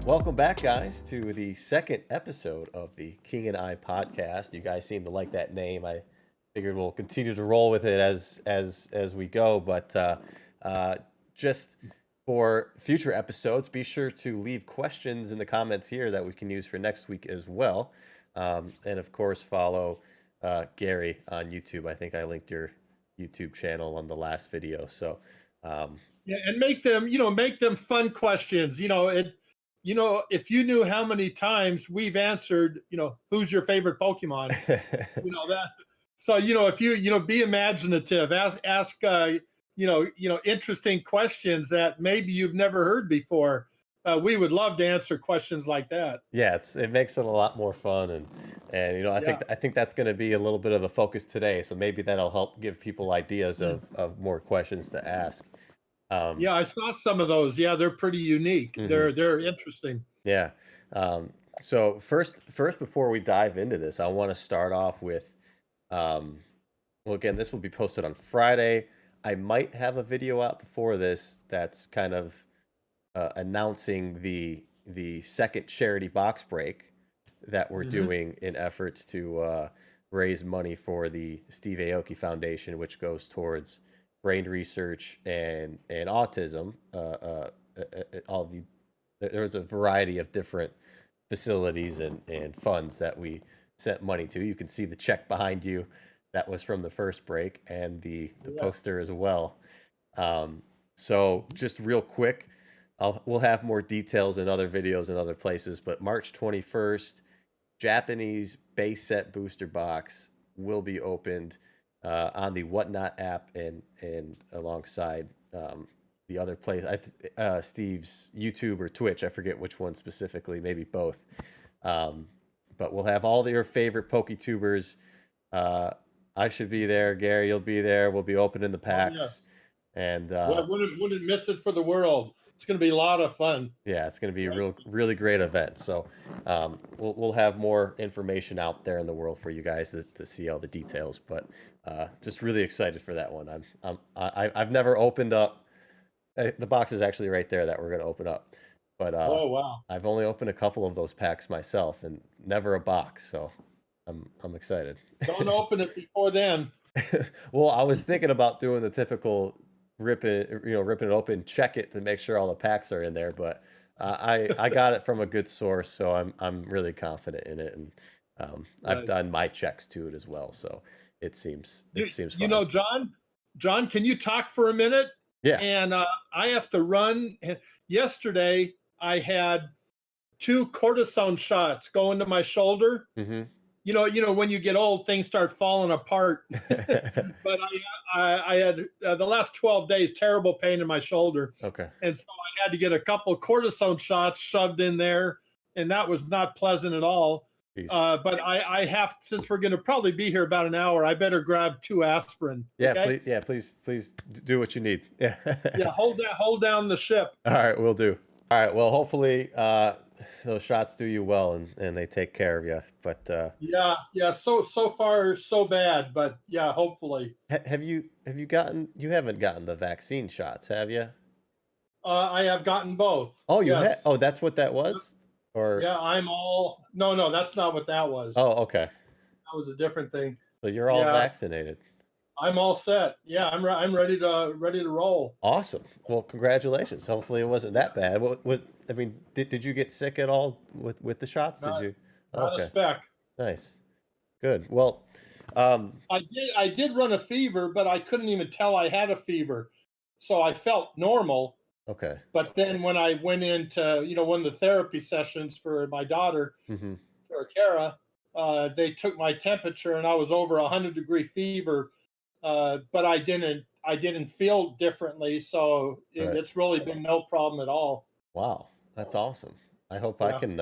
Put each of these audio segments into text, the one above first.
Welcome back, guys, to the second episode of the King and I podcast. You guys seem to like that name. I figured we'll continue to roll with it as we go. But just for future episodes, be sure to leave questions in the comments here that we can use for next week as well. And of course, follow Gary on YouTube. I think I linked your YouTube channel on the last video. So yeah, and make them fun questions. If you knew how many times we've answered, who's your favorite Pokemon, that. So, if you be imaginative, ask interesting questions that maybe you've never heard before. We would love to answer questions like that. Yeah, it makes it a lot more fun, and I think that's going to be a little bit of the focus today. So maybe that'll help give people ideas of more questions to ask. Yeah, I saw some of those. Yeah, they're pretty unique. They're interesting. Yeah. So first, before we dive into this, I want to start off with, well, again, this will be posted on Friday. I might have a video out before this that's kind of announcing the second charity box break that we're doing in efforts to raise money for the Steve Aoki Foundation, which goes towards brain research and autism. There was a variety of different facilities and funds that we sent money to. You can see the check behind you. That was from the first break, and the poster as well. So just real quick, we'll have more details in other videos and other places, but March 21st, Japanese base set booster box will be opened on the Whatnot app and alongside the other place, Steve's YouTube or Twitch. I forget which one specifically, maybe both. But we'll have all your favorite PokeTubers. I should be there. Gary, you'll be there. We'll be opening the packs. And wouldn't miss it for the world. It's going to be a lot of fun. Yeah, it's going to be a really great event. So we'll have more information out there in the world for you guys to see all the details. But just really excited for that one. I've never opened up. The box is actually right there that we're going to open up. But oh wow, I've only opened a couple of those packs myself, and never a box. So I'm excited. Don't open it before then. Well, I was thinking about doing the typical ripping it open, check it to make sure all the packs are in there. But I got it from a good source, so I'm really confident in it, and I've done my checks to it as well. So it seems fun. John, can you talk for a minute? Yeah. And I have to run. Yesterday, I had 2 cortisone shots go into my shoulder. Mm-hmm. When you get old, things start falling apart. But I had the last 12 days terrible pain in my shoulder. Okay. And so I had to get a couple cortisone shots shoved in there, and that was not pleasant at all. But I have, since we're going to probably be here about an hour, I better grab 2 aspirin. Yeah, okay? please do what you need. Yeah. Yeah, hold down the ship. All right, we'll do. All right, well, hopefully those shots do you well and they take care of you. But yeah. So far so bad, but yeah, hopefully. You haven't gotten the vaccine shots, have you? I have gotten both. Oh, yes. Oh, that's what that was. Or yeah, no, that's not what that was. Oh, okay. That was a different thing. So you're all vaccinated. I'm all set. Yeah, I'm ready to roll. Awesome. Well, congratulations. Hopefully it wasn't that bad. Did you get sick at all with the shots? Not a speck. Nice. Good. Well, I did run a fever, but I couldn't even tell I had a fever, so I felt normal. Okay. But then when I went into one of the therapy sessions for my daughter, for Kara, they took my temperature and I was over 100-degree fever. But I didn't feel differently, so it's really been no problem at all. Wow, that's awesome. I hope I can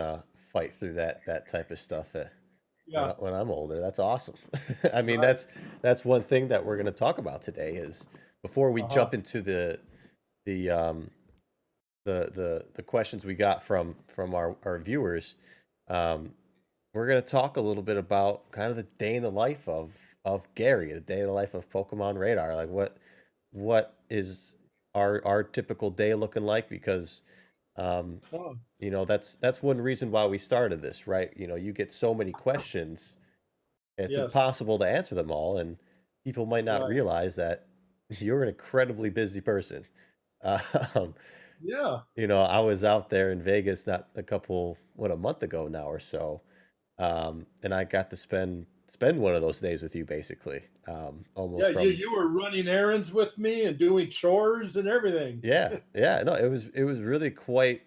fight through that type of stuff when I'm older. That's awesome. I mean, that's one thing that we're going to talk about today is before we jump into the questions we got from our viewers. We're going to talk a little bit about kind of the day in the life of Gary, the day in the life of pokemonradar. Like what is our typical day looking like? Because that's one reason why we started this, right? You get so many questions, it's Yes. impossible to answer them all, and people might not Right. realize that you're an incredibly busy person. Um, Yeah. I was out there in Vegas not a month ago now or so, and I got to spend one of those days with you, basically, Yeah. almost You from. you were running errands with me and doing chores and everything. Yeah, yeah, no, it was really quite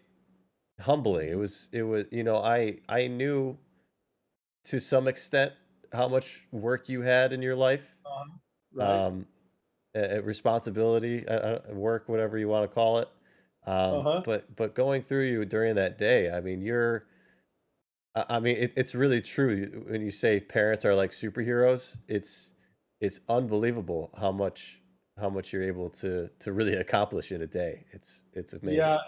humbling. It was I knew to some extent how much work you had in your life, Right. um, responsibility, work, whatever you want to call it. Uh-huh. But going through you during that day, I mean, it's really true when you say parents are like superheroes. It's unbelievable how much you're able to really accomplish in a day. It's Yeah, amazing.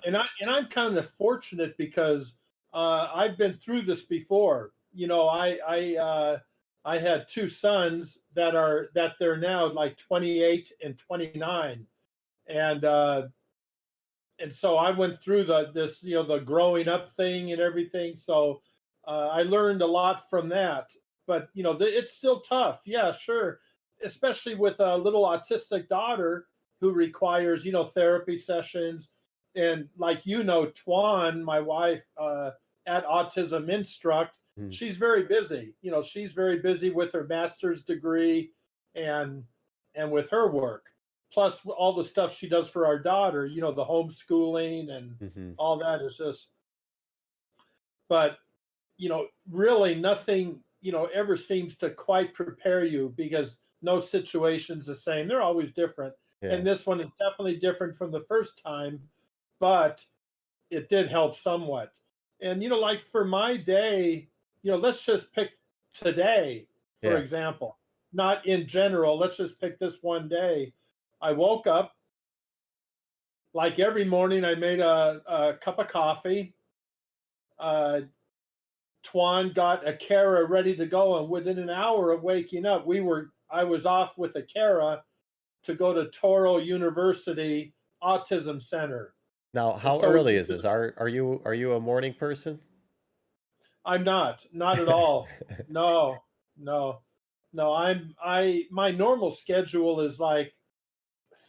and I'm kind of fortunate because I've been through this before. I had two sons that they're now like 28 and 29, and so I went through the growing up thing and everything. So I learned a lot from that. But it's still tough. Yeah, sure. Especially with a little autistic daughter who requires therapy sessions, and like Tuan, my wife at Autism Instruct, Mm, she's very busy. She's very busy with her master's degree and with her work, plus all the stuff she does for our daughter, the homeschooling and mhm. all that is just, but, really nothing, ever seems to quite prepare you because no situation's the same. They're always different. Yeah, And this one is definitely different from the first time, but it did help somewhat. And, like for my day, let's just pick today, for yeah. example, not in general. Let's just pick this one day. I woke up, like every morning, I made a cup of coffee. Uh, Twan got a Cara ready to go, and within an hour of waking up, I was off with a Cara to go to Toro University Autism Center, Now, and how so we early went is to this? the. Are you a morning person? I'm not at all. No, no, no. My normal schedule is like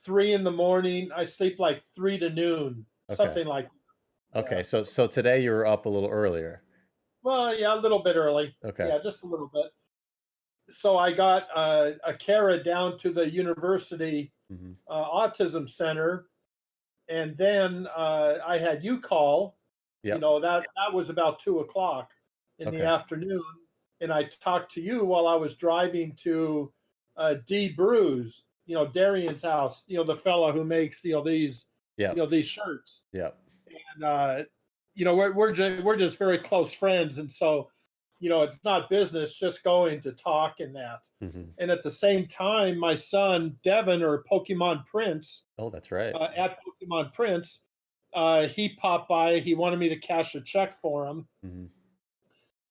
3 in the morning. I sleep like 3 to noon, Okay. something like. Okay. Yeah. So today you were up a little earlier. Well, yeah, a little bit early. Okay. Yeah, just a little bit. So I got a Cara down to the university Hmm. autism center, and then I had you call. Yep. That was about 2 o'clock in the Okay. afternoon, and I talked to you while I was driving to D. Brews, Darian's house. The fellow who makes Yep. these shirts, Yep. and we're just very close friends, and so it's not business, just going to talk and that. Hmm. And at the same time, my son Devin, or Pokemon Prince, Oh, that's right. at Pokemon Prince, he popped by. He wanted me to cash a check for him, Hmm.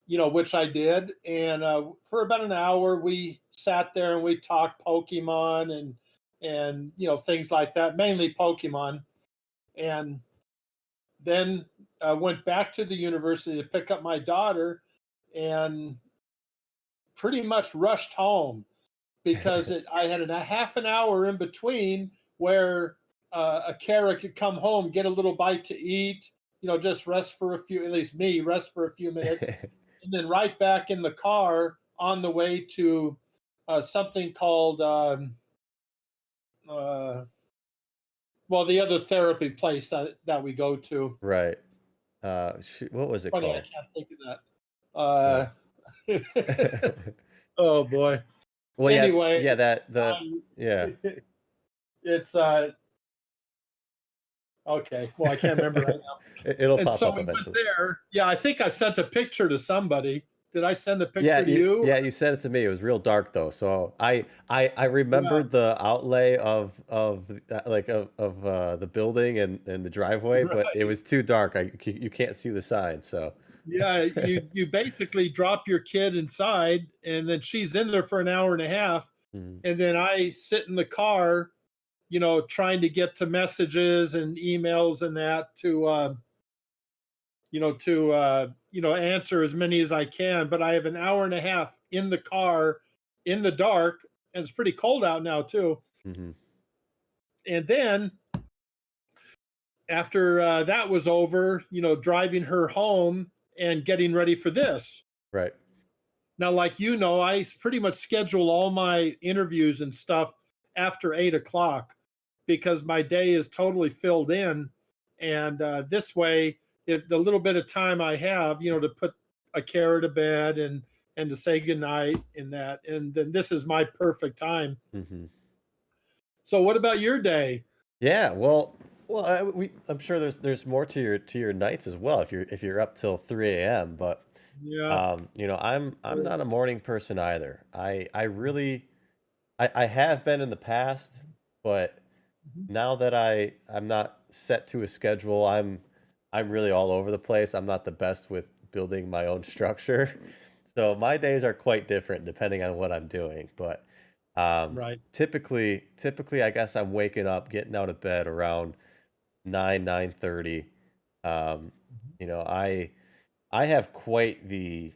which I did. And for about an hour, we sat there and we talked Pokemon and things like that, mainly Pokemon. And then went back to the university to pick up my daughter, and pretty much rushed home because I had a half an hour in between where a Kara could come home, get a little bite to eat, just rest for a few, at least me, rest for a few minutes, and then right back in the car on the way to something called, uh, well, the other therapy place that we go to. Right. Shoot, what was it Funny, I called? can't think of Yeah. that. Oh boy. Well, yeah, Anyway, yeah. That the um, yeah. it's okay. Well, I can't remember right now. It'll And pop so up we went eventually. there. Yeah, I think I sent a picture to somebody. Did I send a Yeah, picture to you you? yeah, you sent it to me. It was real dark though. So I Yeah, remembered the outlay of the building and the driveway, but it right. was too dark. You can't see the sign. So Yeah, you basically drop your kid inside, and then she's in there for an hour and a half, Mhm. and then I sit in the car, trying to get to messages and emails and that to answer as many as I can. But I have an hour and a half in the car in the dark, and it's pretty cold out now too. Hmm. And then after that was over, driving her home and getting ready for this. Right. Now, like I pretty much schedule all my interviews and stuff after 8 o'clock because my day is totally filled in. And this way, if the little bit of time I have, to put a Kara to bed and to say goodnight in that, and then this is my perfect time. Hmm. So, what about your day? Yeah. Well, I'm sure there's more to your nights as well if you're up till 3 a.m. But Yeah. I'm not a morning person either. I really I have been in the past, but Mhm. now that I'm not set to a schedule, I'm really all over the place. I'm not the best with building my own structure. So my days are quite different depending on what I'm doing. But Right. typically I guess I'm waking up, getting out of bed around 9:30. Um, Mhm. you know, I have quite the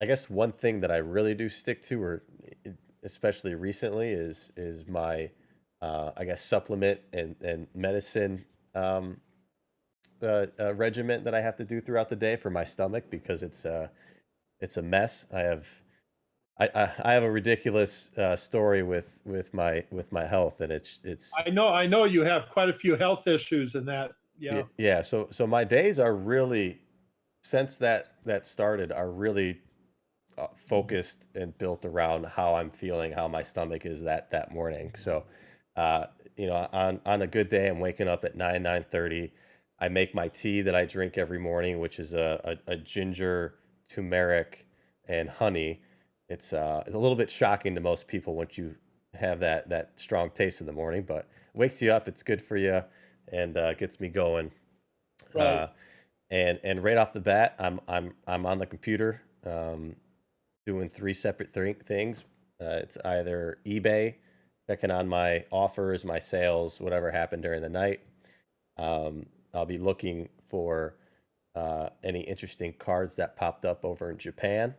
I guess one thing that I really do stick to, or especially recently, is my I guess supplement and medicine regiment that I have to do throughout the day for my stomach because it's a mess. I have a ridiculous story with my health, and it's I know you have quite a few health issues in that. yeah, Yeah. yeah. So my days are really, since that started, are really Mhm. focused and built around how I'm feeling, how my stomach is that morning. So, uh, on a good day, I'm waking up at 9:30. I make my tea that I drink every morning, which is a ginger, turmeric, and honey. It's a little bit shocking to most people once you have that strong taste in the morning, but it wakes you up. It's good for you and gets me going. Right. Uh, and right off the bat, I'm on the computer. Doing three separate things. It's either eBay, checking on my offers, my sales, whatever happened during the night. I'll be looking for any interesting cards that popped up over in Japan,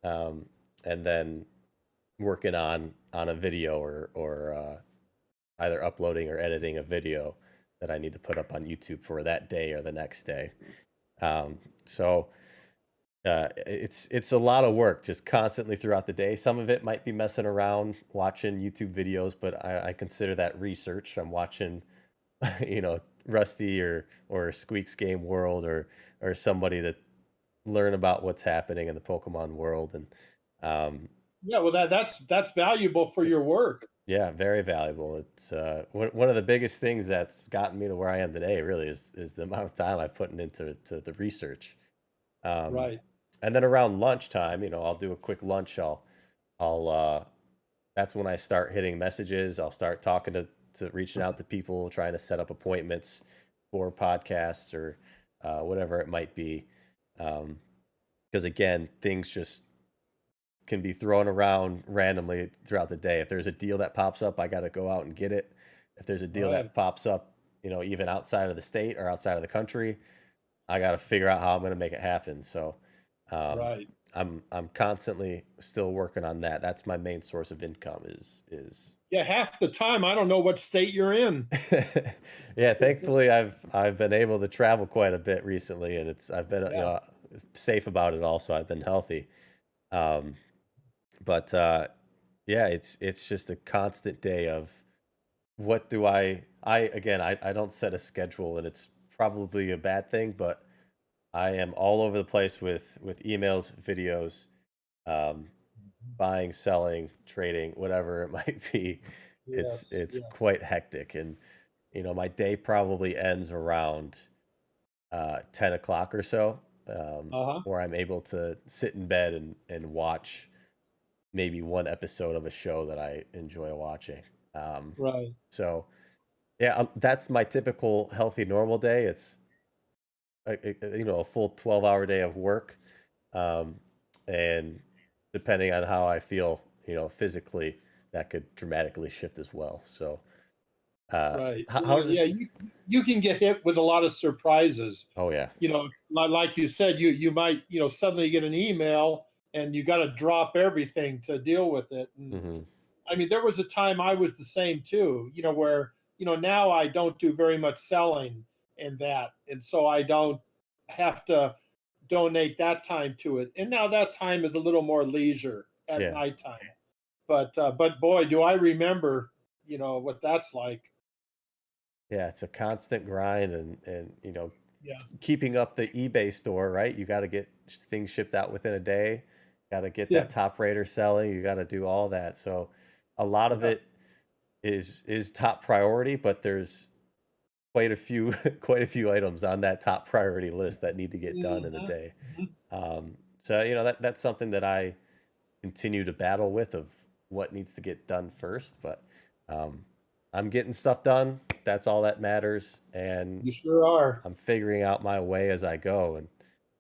um, and then working on a video or either uploading or editing a video that I need to put up on YouTube for that day or the next day. So it's a lot of work just constantly throughout the day. Some of it might be messing around watching YouTube videos, but I consider that research. I'm watching, Rusty or Squeak's Game World or somebody to learn about what's happening in the Pokemon world, and um, Yeah. Well, that's valuable for your work. yeah, very valuable. It's one of the biggest things that's gotten me to where I am today. Really is the amount of time I've put into to the research. Um, Right. and then around lunchtime, I'll do a quick lunch. I'll that's when I start hitting messages. I'll start talking to reaching out to people, trying to set up appointments for podcasts or whatever it might be. Because again, things just can be thrown around randomly throughout the day. If there's a deal that pops up, I got to go out and get it. If there's a deal Right. that pops up, even outside of the state or outside of the country, I got to figure out how I'm going to make it happen. So, um, Right. I'm constantly still working on that. That's my main source of income is Yeah. Half the time, I don't know what state you're in. yeah, thankfully I've been able to travel quite a bit recently, and I've been, Yeah. safe about it also. I've been healthy. Um, but yeah, it's just a constant day of what do I again, I don't set a schedule, and it's probably a bad thing, but I am all over the place with emails, videos, um, buying, selling, trading, whatever it might be. Yes. It's Yeah. quite hectic, and my day probably ends around 10 o'clock or so, Uh huh. where I'm able to sit in bed and watch maybe one episode of a show that I enjoy watching. Um, Right. so yeah, that's my typical healthy normal day. It's a full 12-hour day of work, um, and depending on how I feel, physically, that could dramatically shift as well. So Right. How Yeah, does? you can get hit with a lot of surprises. Oh yeah. Like you said, you might suddenly get an email and you got to drop everything to deal with it. And Hmm. I mean, there was a time I was the same too. Where now I don't do very much selling in that, and so I don't have to donate that time to it. And now that time is a little more leisure at Yeah. nighttime. But boy, do I remember what that's like. Yeah, it's a constant grind, and Yeah. keeping up the eBay store, right? You got to get things shipped out within a day. Got to get Yeah. that top rater selling. You got to do all that. So a lot of Yeah. it is top priority, but there's quite a few quite a few items on that top priority list that need to get done in a Mhm, day. mhm. So that's something that I continue to battle with of what needs to get done first. But um, I'm getting stuff done. That's all that matters, and You sure are. I'm figuring out my way as I go. And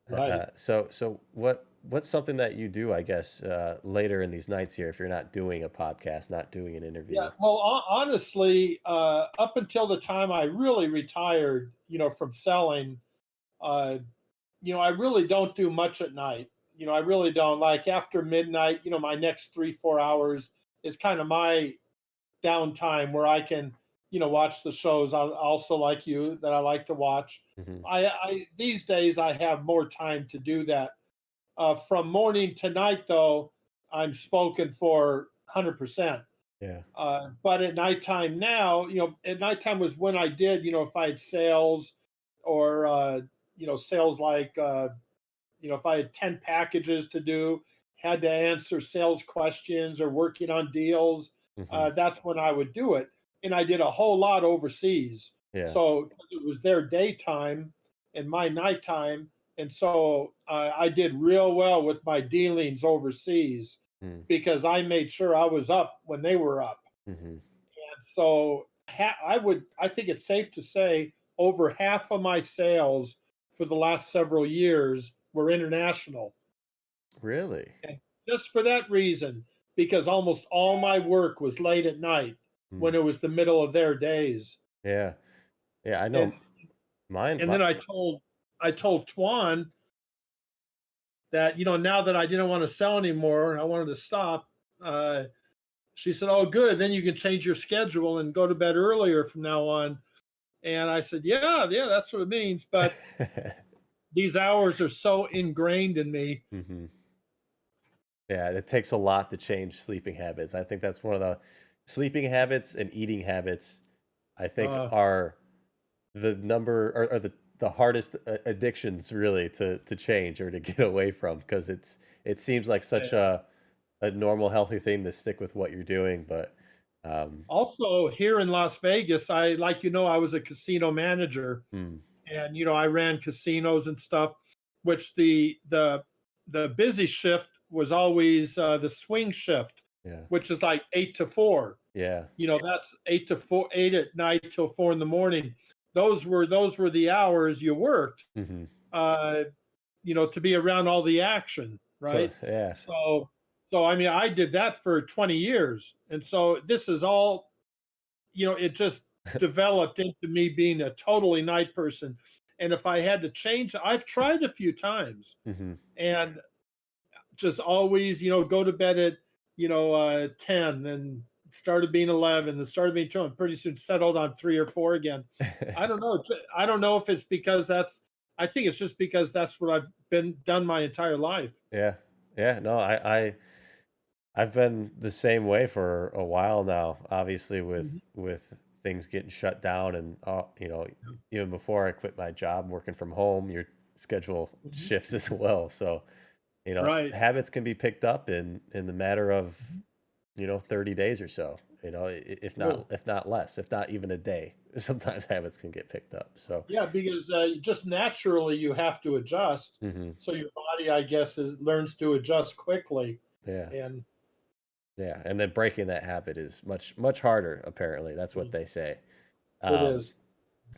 Right. so what's something that you do, I guess, later in these nights here if you're not doing a podcast, not doing an Yeah. interview? Well, honestly, up until the time I really retired, from selling, uh, I really don't do much at night. I really don't. Like after midnight, my next 3, 4 hours is kind of my downtime where I can, watch the shows. I also like you that I like to watch. Hmm. I these days I have more time to do that. From morning to night, though, I'm spoken for 100%. Yeah. But at nighttime now, at nighttime was when I did, if I had sales or, sales like, if I had 10 packages to do, had to answer sales questions or working on deals, Hmm. that's when I would do it. And I did a whole lot overseas. Yeah. So 'cause it was their daytime and my nighttime. And so I did real well with my dealings overseas because I made sure I was up when they were up. Mm-hmm. And so I think it's safe to say over half of my sales for the last several years were international. Really? And just for that reason, because almost all my work was late at night Mm. when it was the middle of their days. Yeah. Yeah, I And know mine. and then I told Tuan that, now that I didn't want to sell anymore, I wanted to stop. Uh, she said, "Oh, good. Then you can change your schedule and go to bed earlier from now on." And I said, "Yeah, yeah, that's what it means." But these hours are so ingrained in me. Hmm. Yeah, it takes a lot to change sleeping habits. I think that's one of the sleeping habits and eating habits, I think, Uh, are the number or the hardest addictions really to change or to get away from because it seems like yeah. such a normal healthy thing to stick with what you're doing, but Also, here in Las Vegas, I was a casino manager, mm, and I ran casinos and stuff. Which the busy shift was always the swing shift, yeah, which is like 8 to 4. yeah, That's 8 to 4, 8 at night till 4 in the morning. Those were the hours you worked, hmm, uh, to be around all the action, so right? yeah, So I mean, I did that for 20 years, and so this is all, it just developed into me being a totally night person. And if I had to change, I've tried a few times, hmm. and just always, go to bed at 10, and started being 11, and started being 2, and pretty soon settled on 3 or 4 again. I don't know. I don't know if it's because I think it's just because that's what I've been done my entire life. Yeah, yeah, no, I've been the same way for a while now. Obviously, Mhm. with things getting shut down, and even before I quit my job, working from home, your schedule Mhm. shifts as well. So Right. habits can be picked up in the matter of 30 days or so. Sure. If not less, if not even a day. Sometimes habits can get picked up. So Yeah, because just naturally you have to adjust. hmm, So your body, I guess, learns to adjust quickly, yeah, and yeah, and then breaking that habit is much harder. Apparently, that's what mm, they say. it Um, is.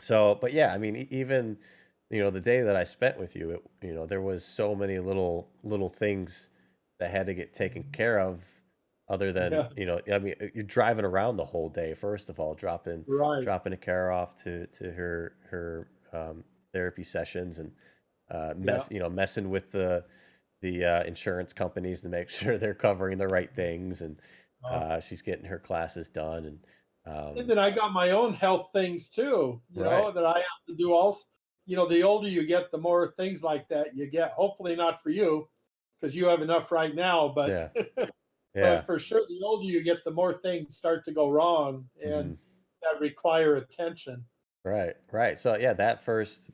So, but yeah, I mean, even the day that I spent with you, there was so many little things that had to get taken care of other than, Yeah. I mean, you're driving around the whole day, first of all, Right. dropping a care off to her therapy sessions, and Yeah. messing with the insurance companies to make sure they're covering the right things, and Uh, she's getting her classes done, and and then I got my own health things too, right, that I have to do also. The older you get, the more things like that you get. Hopefully not for you, because you have enough right now, but yeah, yeah, but for sure, the older you get, the more things start to go wrong hmm and that require attention. right, right. So yeah, that first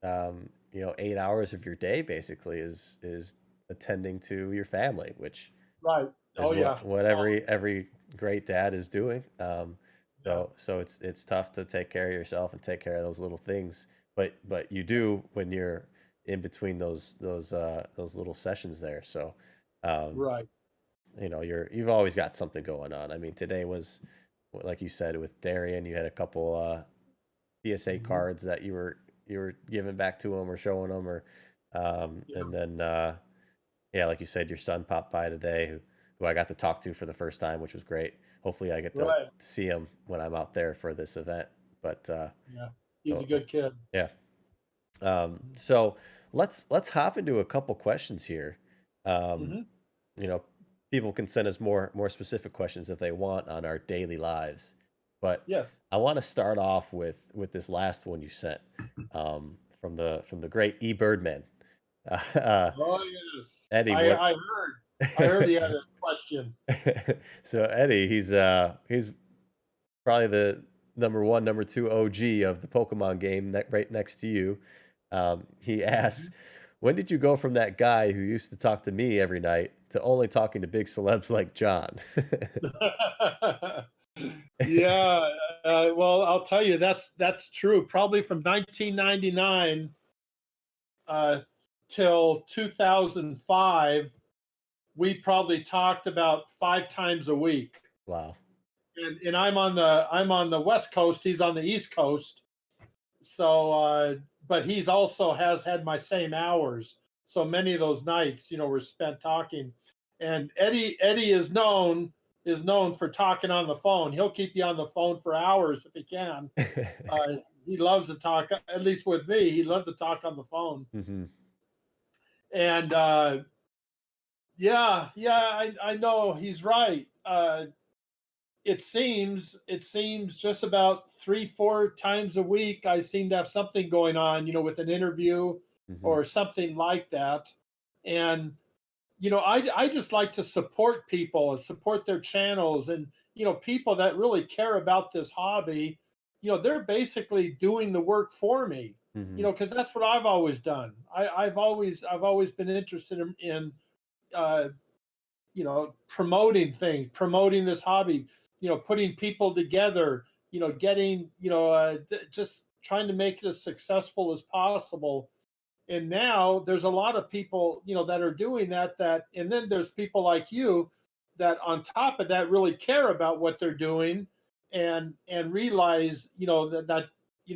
8 hours of your day basically is attending to your family, which Right. is Oh yeah. what every great dad is doing. Yeah. So it's tough to take care of yourself and take care of those little things, but you do when you're in between those little sessions there. So, um, Right. you've always got something going on. I mean, today was, like you said, with Darian, you had a couple PSA Mhm. cards that you were giving back to him or showing him, or Yeah. and then yeah, like you said, your son popped by today, who I got to talk to for the first time, which was great. Hopefully, I get to Right. see him when I'm out there for this event. But Yeah. He's a oh, good kid. yeah. Mhm. So let's hop into a couple questions here. Um, Mhm. you know, People can send us more specific questions if they want on our daily lives, but Yes. I want to start off with this last one you sent, from the great E Birdman. Uh, Oh yes. Eddie, I what? I heard. I heard he had a question. So Eddie, he's probably the number one, number two OG of the Pokemon game, right next to you. He asks, Mhm. when did you go from that guy who used to talk to me every night to only talking to big celebs like John? Yeah. Well, I'll tell you that's true. Probably from 1999 uh, till 2005, we probably talked about 5 times a week. Wow. And I'm on the West Coast. He's on the East Coast. So, but he's also has had my same hours. So many of those nights, were spent talking. And Eddie is known for talking on the phone. He'll keep you on the phone for hours if he can. He loves to talk. At least with me, he loved to talk on the phone. hmm And yeah, yeah, I know he's right. It seems just about 3 4 times a week I seem to have something going on, with an interview hmm or something like that. And I just like to support people and support their channels, and people that really care about this hobby. They're basically doing the work for me. hmm Because that's what I've always done. I've always been interested in uh, promoting this hobby, putting people together, getting, just trying to make it as successful as possible. And now there's a lot of people, that are doing and then there's people like you that on top of that really care about what they're doing, and realize,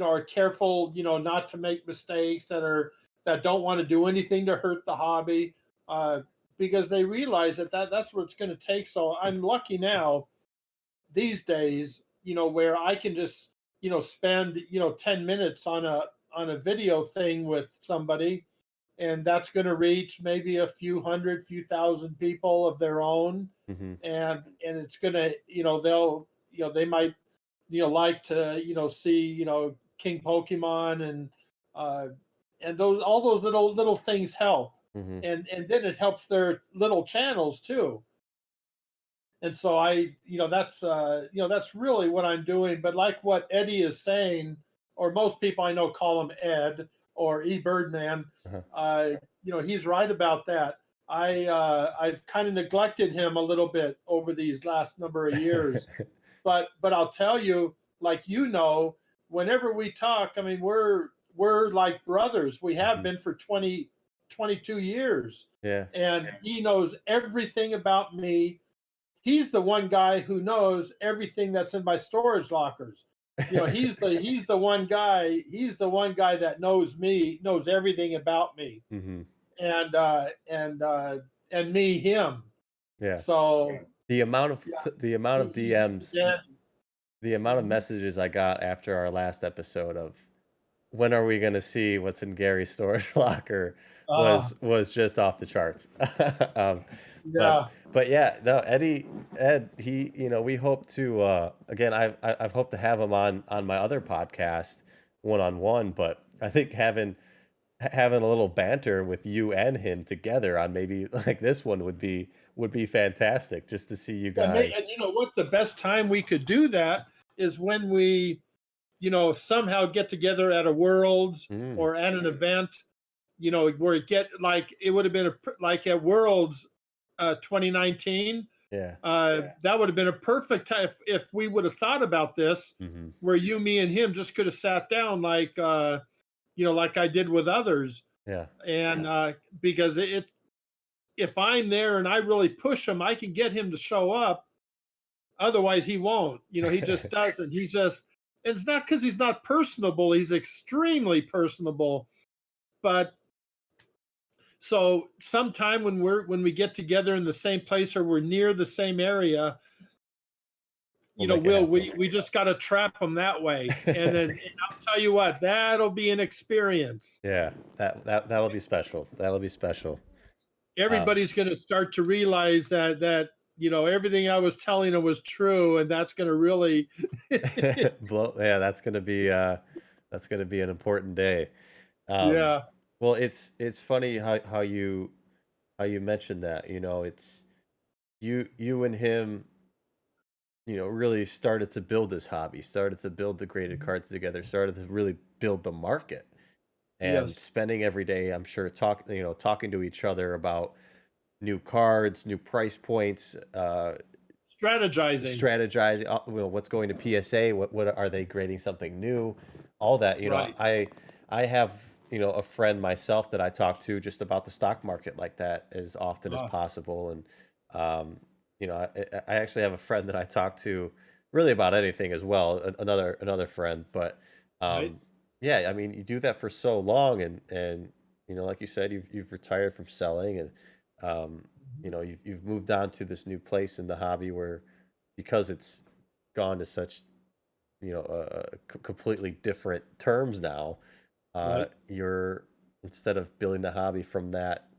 are careful, not to make mistakes, that don't want to do anything to hurt the hobby, uh, because they realize that's what it's going to take. So I'm lucky now these days, where I can just, spend, 10 minutes on a video thing with somebody, and that's going to reach maybe a few hundred, few thousand people of their own. hmm And it's going to, they might, like to, see, King Pokemon, uh and those all those little things help. hmm And then it helps their little channels too. And so that's really what I'm doing. But like what Eddie is saying, or most people I know call him Ed or E Birdman, uh-huh. he's right about that. I've kind of neglected him a little bit over these last number of years. But I'll tell you, like, whenever we talk, I mean, we're like brothers. We have hmm been for 22 years. Yeah. And he knows everything about me. He's the one guy who knows everything that's in my storage lockers. He's the one guy that knows me, knows everything about me, hmm and me him. Yeah. So Yes. the amount of DMs, Yeah. the amount of Mhm. messages I got after our last episode of when are we going to see what's in Gary's storage locker Ah, was just off the charts. um, but yeah. but yeah, no, Ed, he, we hope to again, I've hoped to have him on my other podcast one on one, but I think having a little banter with you and him together on maybe like this one would be fantastic just to see you guys. And you know what? The best time we could do that is when we, somehow get together at a Worlds Mm, or at an event, where it get like it would have been like at Worlds 2019. yeah. That would have been a perfect time if we would have thought about this, Hmm. where you, me, and him just could have sat down like like I did with others, Yeah. and because if I'm there and I really push him, I can get him to show up. Otherwise, he won't. He just doesn't. He's just. And it's not because he's not personable. He's extremely personable. But so sometime when we get together in the same place or we're near the same area, We'll make it happen. we just got to trap him that way. And I'll tell you what, that'll be an experience. Yeah, that'll be special. That'll be special. Um, Everybody's going to start to realize that everything I was telling him was true, and that's going to really. yeah, that's gonna be an important day. Um, Yeah. well, it's funny how you mentioned that. It's you and him. Really started to build this hobby, started to build the graded Mhm. cards together, started to really build the market, and Yes. spending every day, I'm sure, talking to each other about new cards, new price points, Strategizing. strategizing, what's going to PSA, what are they grading something new, all that. Right. I have a friend myself that I talk to just about the stock market like that as often as Uh, possible, and I actually have a friend that I talk to really about anything as well, another friend, but right. um, yeah, I mean, you do that for so long, and like you said, you've retired from selling, and um, Mhm. you've moved on to this new place in the hobby where, because it's gone to such completely different terms now, Right. you're, instead of building the hobby from that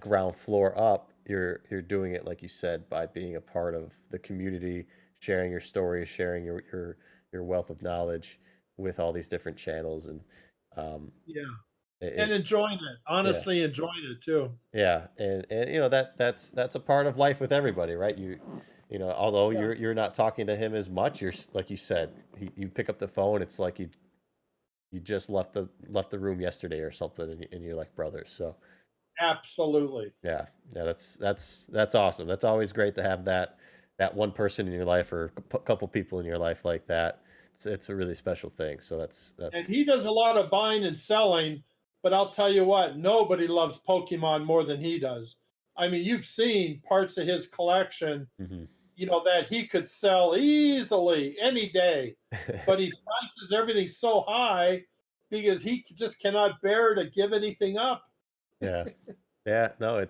ground floor up, you're doing it, like you said, by being a part of the community, sharing your stories, sharing your wealth of knowledge with all these different channels, and um Yeah. it, And it enjoying it. yeah. Honestly, enjoying it too. Yeah, and that's a part of life with everybody, right? Although Yeah. you're not talking to him as much, like you said, you pick up the phone, it's like you just left the room yesterday or something, and you're like brothers. So Absolutely. yeah, yeah, that's awesome. That's always great to have that one person in your life, or a couple people in your life like that. It's a really special thing. So And that's he does a lot of buying and selling, but I'll tell you what, nobody loves Pokemon more than he does. I mean, you've seen parts of his collection, mhm. that he could sell easily any day, but he prices everything so high because he just cannot bear to give anything up. Yeah, yeah. No,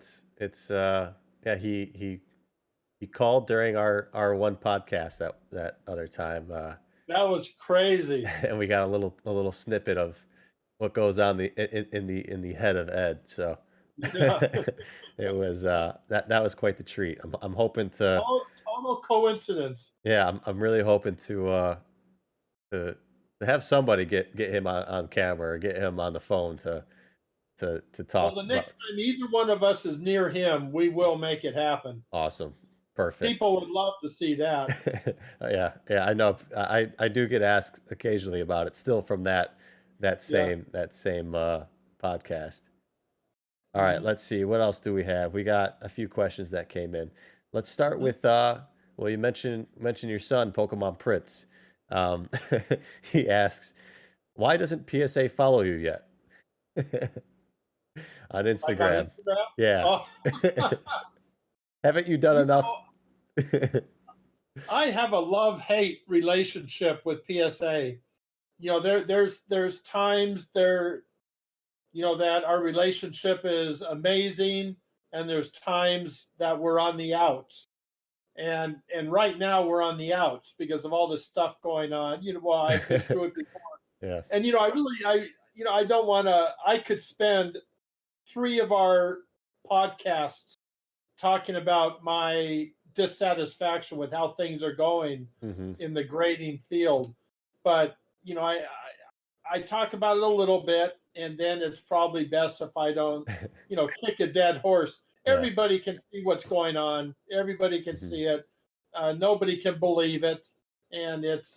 yeah. He called during our one podcast that other time, That was crazy. and we got a little snippet of what goes on in the head of Ed. So Yeah. it was that was quite the treat. I'm hoping to, Total coincidence. yeah, I'm really hoping to to have somebody get him on camera, or get him on the phone to Well, talk the next about. time either one of us is near him, we will make it happen. Awesome, perfect. People would love to see that. Yeah, yeah, I know. I do get asked occasionally about it still from Yeah. that same podcast. All right, Mhm. let's see. What else do we have? We got a few questions that came in. Let's start Mhm. with well, you mentioned your son, Pokemon Pritz. Um, he asks, why doesn't PSA follow you yet on Like on Instagram? Instagram. Yeah. Oh, Haven't you done you enough? know, I have a love-hate relationship with PSA. There's times that our relationship is amazing, and there's times that we're on the outs. and right now we're on the outs because of all this stuff going on. Well, I've been through it before, Yeah. and I don't want to. I could spend 3 of our podcasts talking about my dissatisfaction with how things are going Hmm. in the grading field, but I talk about it a little bit, and then it's probably best if I don't, kick a dead horse. Yeah. Everybody can see what's going on. Everybody can Hmm. see it. Nobody can believe it, and it's.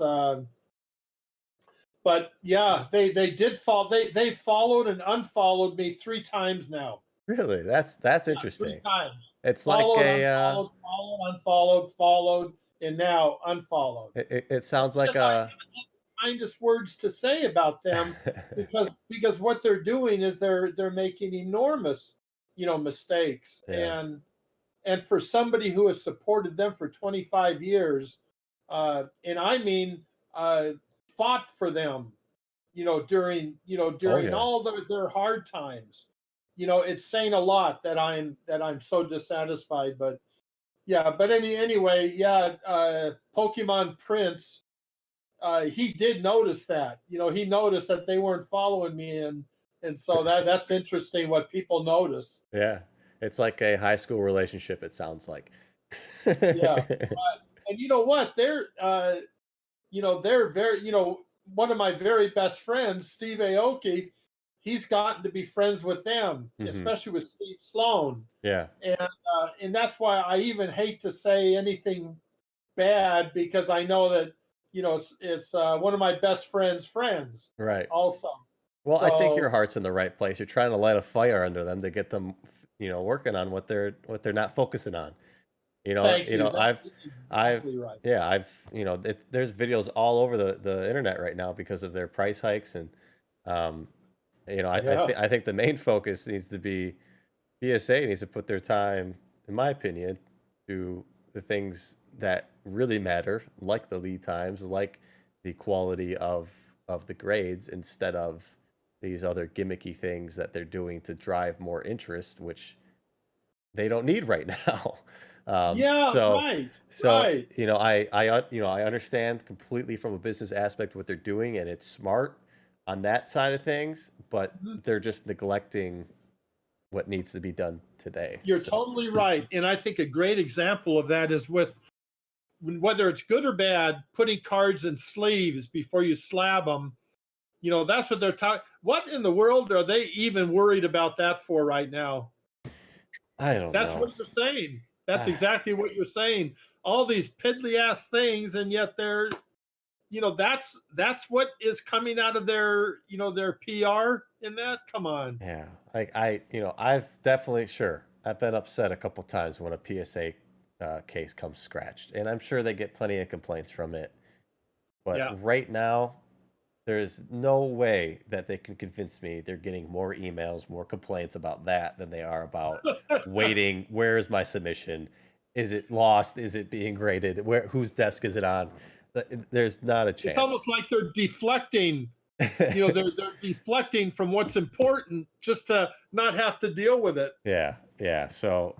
But yeah, they did fall. They followed and unfollowed me 3 times now. Really? That's Yeah, three interesting. times. It's like Followed, a unfollowed, followed, unfollowed, followed, and now unfollowed. it sounds like Because kindest words to say about them because what they're doing is they're making enormous mistakes, yeah. and for somebody who has supported them for 25 years, and I mean fought for them Oh during yeah. all their hard times, it's saying a lot that I'm so dissatisfied. But yeah, but anyway, yeah, Pokemon Prince, he did notice that. He noticed that they weren't following me, and so that's interesting what people notice. Yeah. It's like a high school relationship, it sounds like. Yeah, and you know what? They're very, one of my very best friends, Steve Aoki. He's gotten to be friends with them, Hmm. especially with Steve Sloan, Yeah. and that's why I even hate to say anything bad because I know that it's one of my best friends Right. also. Well, I think your So heart's in the right place. You're trying to light a fire under them to get them, working on what they're not focusing on. thank you. That's I've, exactly right. yeah, there's videos all over the internet right now because of their price hikes, and um, Yeah. I think the main focus needs to be PSA needs to put their time, in my opinion, to the things that really matter, like the lead times, like the quality of the grades, instead of these other gimmicky things that they're doing to drive more interest, which they don't need right now. Um, Yeah. so, Right. so Right. I understand completely from a business aspect what they're doing, and it's smart on that side of things, but Mhm. they're just neglecting what needs to be done today. You're So, totally right, and I think a great example of that is with whether it's good or bad, putting cards in sleeves before you slab them. That's what they're talking. What in the world are they even worried about that for right now? I don't That's know. what you're saying. That's Ah, exactly what you're saying. All these piddly ass things, and yet that's what is coming out of their PR in that. Come on. yeah, like I've definitely sure I've been upset a couple times when a PSA case comes scratched, and I'm sure they get plenty of complaints from it. But Yeah. right now, there's no way that they can convince me they're getting more emails, more complaints about that than they are about waiting. Where is my submission? Is it lost? Is it being graded? Whose desk is it on? There's not a It's chance. almost like they're deflecting. They're deflecting from what's important just to not have to deal with it. Yeah, yeah. So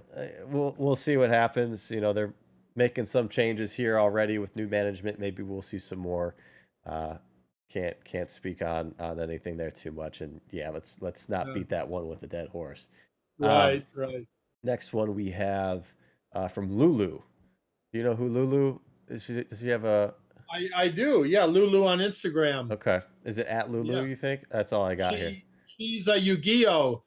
we'll see what happens. They're making some changes here already with new management. Maybe we'll see some more. Uh, can't speak on anything there too much. And yeah, let's not Yeah. beat that one with a dead horse. Um, Right. Right. next one we have from Lulu. Do you know who Lulu is? Does she have a? I do. Yeah. Lulu on Instagram. Okay, is it at Lulu? Yeah. You think? That's all I got here. She's a Yu-Gi-Oh,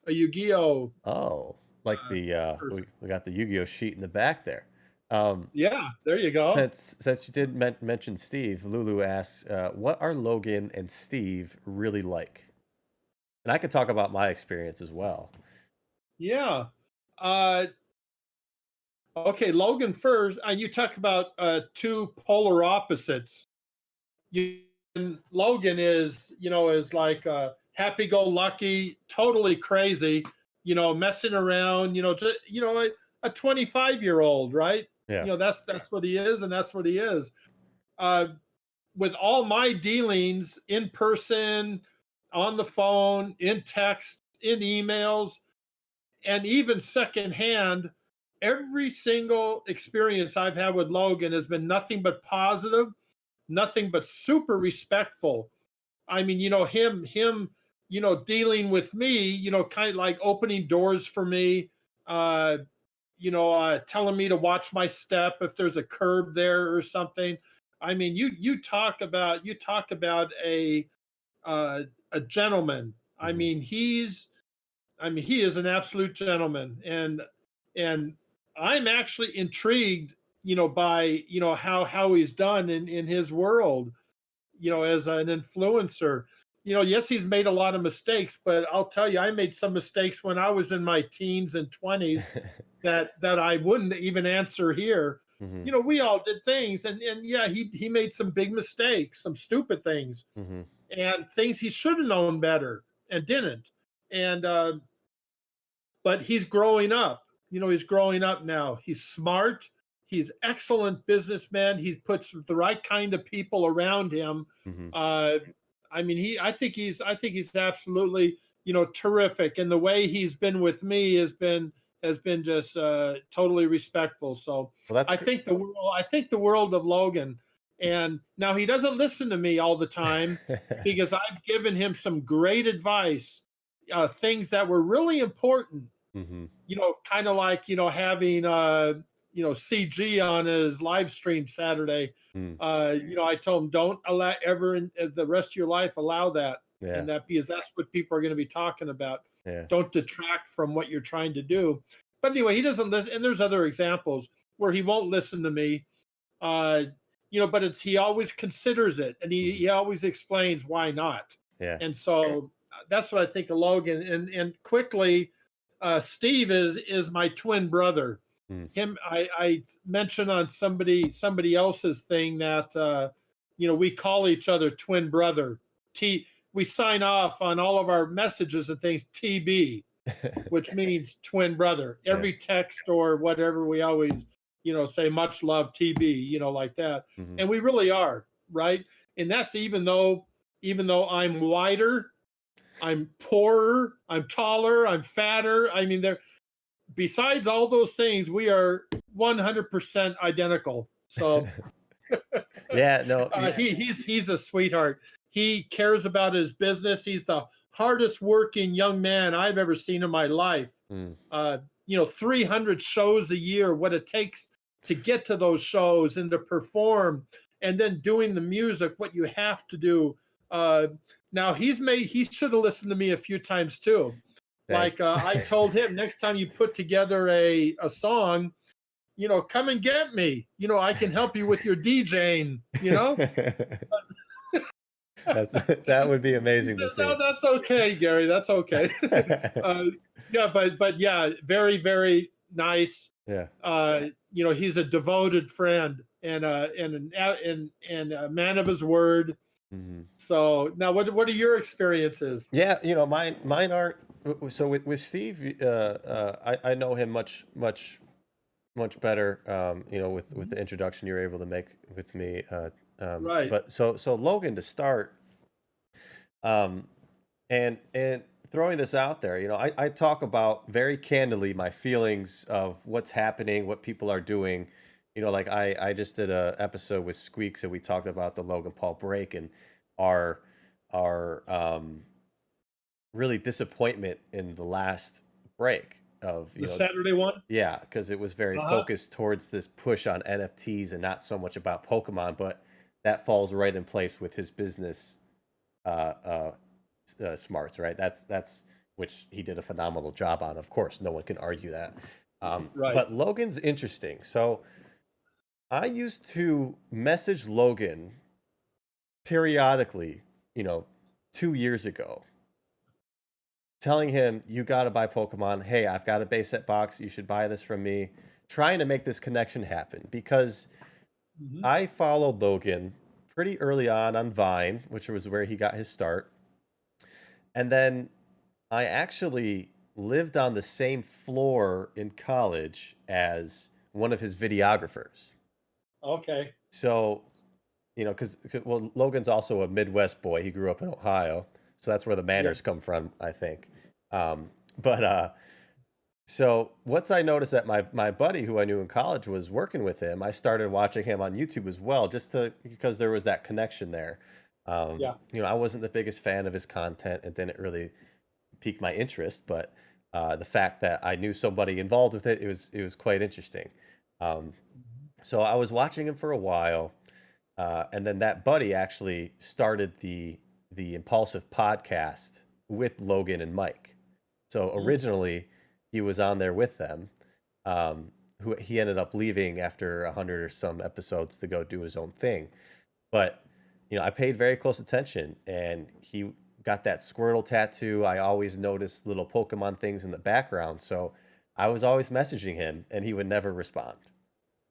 Oh, like the person. we got the Yu-Gi-Oh sheet in the back there. Um, Yeah. There you go. Since you did mention Steve, Lulu asks, "What are Logan and Steve really like?" And I could talk about my experience as well. Yeah. Uh, okay. Logan first, and you talk about two polar opposites. You, Logan is like happy-go-lucky, totally crazy, messing around, just a 25-year-old, right? Yeah. That's what he is, and that's what he is. Uh, with all my dealings in person, on the phone, in text, in emails, and even secondhand, every single experience I've had with Logan has been nothing but positive, nothing but super respectful. I mean, dealing with me, kind of like opening doors for me, uh, telling me to watch my step if there's a curb there or something. I mean, you talk about uh, a gentleman. Hmm. He is an absolute gentleman, and I'm actually intrigued, by how he's done in his world, as an influencer. Yes, he's made a lot of mistakes, but I'll tell you, I made some mistakes when I was in my teens and 20s that I wouldn't even answer here. Hmm. We all did things, and yeah, he made some big mistakes, some stupid things, Hmm. and things he should have known better and didn't. And but he's growing up. He's growing up now. He's smart. He's excellent businessman. He puts the right kind of people around him. Hmm. Uh, I mean, I think he's absolutely, terrific. And the way he's been with me has been just totally respectful. So Well, that's I good. think the world of Logan. And now he doesn't listen to me all the time because I've given him some great advice, things that were really important, Hmm. kind of like, having CG on his live stream Saturday. Mm. I told him, don't allow ever in the rest of your life allow that, Yeah. and that, because that's what people are going to be talking about. Yeah. Don't detract from what you're trying to do. But anyway, he doesn't listen, and there's other examples where he won't listen to me. uh but he always considers it, and he, Mhm. he always explains why not. Yeah. And so that's what I think of Logan. And quickly, Steve is my twin brother. Mm. Him, I mentioned on somebody else's thing that we call each other twin brother. T We sign off on all of our messages and things TB, which means twin brother. Yeah. Every text or whatever, we always, say much love TB, like that. Hmm. And we really are, right? And that's even though I'm wider, I'm poorer, I'm taller, I'm fatter. I mean, there. Besides all those things, we are 100% identical. So Yeah. No. he's a sweetheart. He cares about his business. He's the hardest working young man I've ever seen in my life. Mm. 300 shows a year, what it takes to get to those shows and to perform, and then doing the music, what you have to do. Uh, Now he should have listened to me a few times too. Thank. Like, I told him, next time you put together a song, come and get me. I can help you with your DJing. That would be He amazing to says, see. "No, that's okay, Gary. That's okay." uh, yeah, but yeah, very very nice. Yeah. He's a devoted friend, and a man of his word. Hmm. So now, what are your experiences? Yeah. Mine aren't. So with Steve, I know him much better. With the introduction you were able to make with me. Right. But so Logan, to start, um, and throwing this out there, I talk about very candidly my feelings of what's happening, what people are doing. Like I just did a episode with Squeaks, and we talked about the Logan Paul break and our our really disappointment in the last break of The Saturday one. yeah, because it was very Uh huh. focused towards this push on NFTs and not so much about Pokemon, but that falls right in place with his business uh, uh, smarts, right? That's which he did a phenomenal job on. Of course, no one can argue that. Right. But Logan's interesting. So I used to message Logan periodically, you know, 2 years ago, telling him, you got to buy Pokemon. Hey, I've got a base set box. You should buy this from me. Trying to make this connection happen because Hmm. I followed Logan pretty early on Vine, which was where he got his start. And then I actually lived on the same floor in college as one of his videographers. Okay. So, because, well, Logan's also a Midwest boy. He grew up in Ohio. So that's where the Yeah. manners come from, I think. But So once I noticed that my buddy who I knew in college was working with him, I started watching him on YouTube as well, just to because there was that connection there. Yeah. I wasn't the biggest fan of his content, and didn't really pique my interest, but the fact that I knew somebody involved with it, it was quite interesting. Um, Mhm. so I was watching him for a while, and then that buddy actually started the Impulsive podcast with Logan and Mike. So Mm. originally he was on there with them. Who he ended up leaving after 100 or some episodes to go do his own thing. But I paid very close attention, and he got that Squirtle tattoo. I always noticed little Pokemon things in the background, so I was always messaging him, and he would never respond.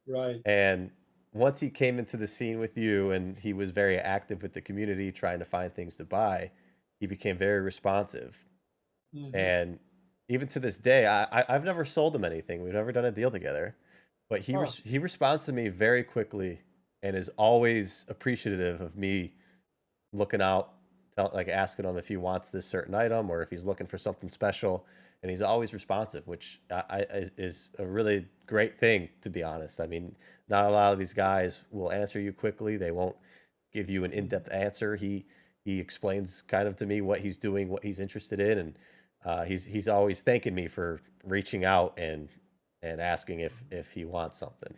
Right. And once he came into the scene with you, and he was very active with the community trying to find things to buy, he became very responsive. Hmm. And even to this day, I've never sold him anything. We've never done a deal together, but Huh. he responds to me very quickly, and is always appreciative of me looking out, like asking him if he wants this certain item or if he's looking for something special. And he's always responsive, which is a really great thing, to be honest. I mean, not a lot of these guys will answer you quickly. They won't give you an Mhm. in-depth answer. He explains kind of to me what he's doing, what he's interested in, and he's always thanking me for reaching out and asking if he wants something.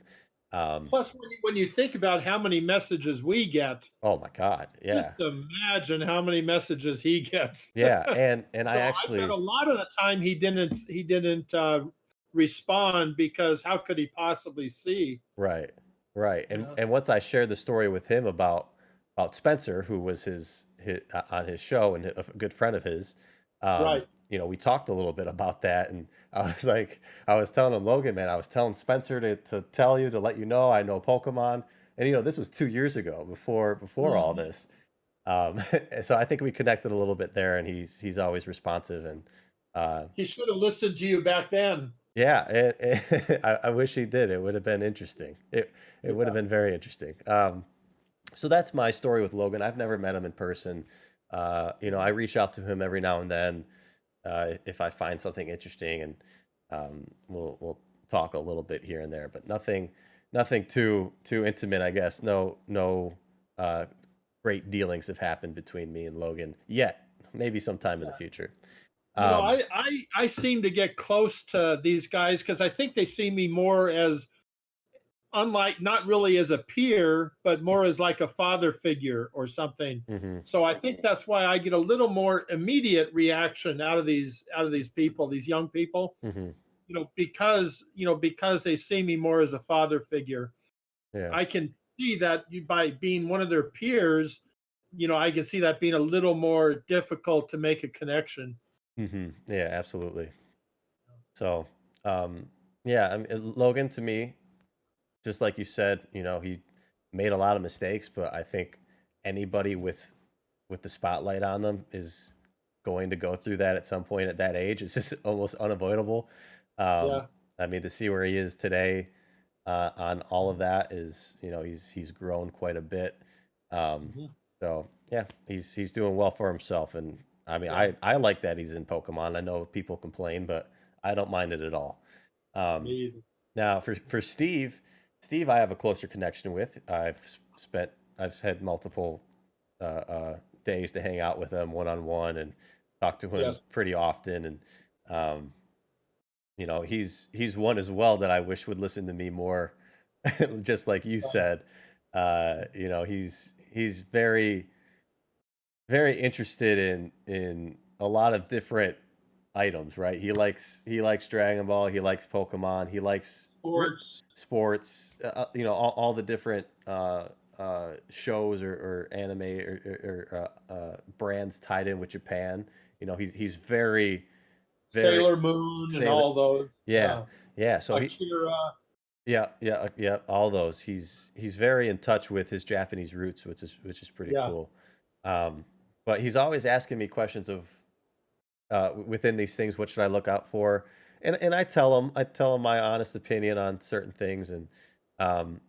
Um, Plus, when you think about how many messages we get, oh my God, just yeah, imagine how many messages he gets. yeah, and I I bet a actually lot of the time he didn't respond because how could he possibly see? right, right, Yeah. and once I shared the story with him about Spencer, who was his on his show and a good friend of his, Right. we talked a little bit about that, and I was like, I was telling him, Logan, man, I was telling Spencer to tell you to let you know I know Pokemon, and this was 2 years ago, before all Mhm. this. So I think we connected a little bit there, and he's always responsive, and uh, He should have listened to you back then. yeah, I wish he did. It would have been interesting. It would have Yeah. been very interesting. So that's my story with Logan. I've never met him in person. I reach out to him every now and then if I find something interesting, and we'll talk a little bit here and there, but nothing too intimate, I guess. No uh, great dealings have happened between me and Logan yet. Maybe sometime in the future. You know, Um, I seem to get close to these guys because I think they see me more as unlike not really as a peer, but more as like a father figure or something. mhm, So I think that's why I get a little more immediate reaction out of these people, these young people, mhm, because they see me more as a father figure. yeah. I can see that by being one of their peers, I can see that being a little more difficult to make a connection. Yeah, absolutely. So, um, yeah, I mean, Logan to me, just like you said, he made a lot of mistakes, but I think anybody with the spotlight on them is going to go through that at some point at that age. It's just almost unavoidable. Um, Yeah. I mean, to see where he is today on all of that is, he's grown quite a bit. Um, Mhm. so yeah, he's doing well for himself, and I mean, Yeah. I like that he's in Pokemon. I know people complain, but I don't mind it at all. Me Um, either. Now for Steve, I have a closer connection with. I've had multiple days to hang out with him one on one and talk to him Yes. pretty often, and um, he's one as well that I wish would listen to me more, just like you said. He's very interested in a lot of different items, right? He likes Dragon Ball, he likes Pokemon, he likes Sports. sports, all the different shows or anime or brands tied in with Japan. He's very Sailor Moon and Sailor. all those. Yeah, Yeah. yeah. So Akira. yeah, all those. He's very in touch with his Japanese roots, which is pretty Yeah. cool. Um, but he's always asking me questions of within these things, what should I look out for? And I tell him my honest opinion on certain things, and um,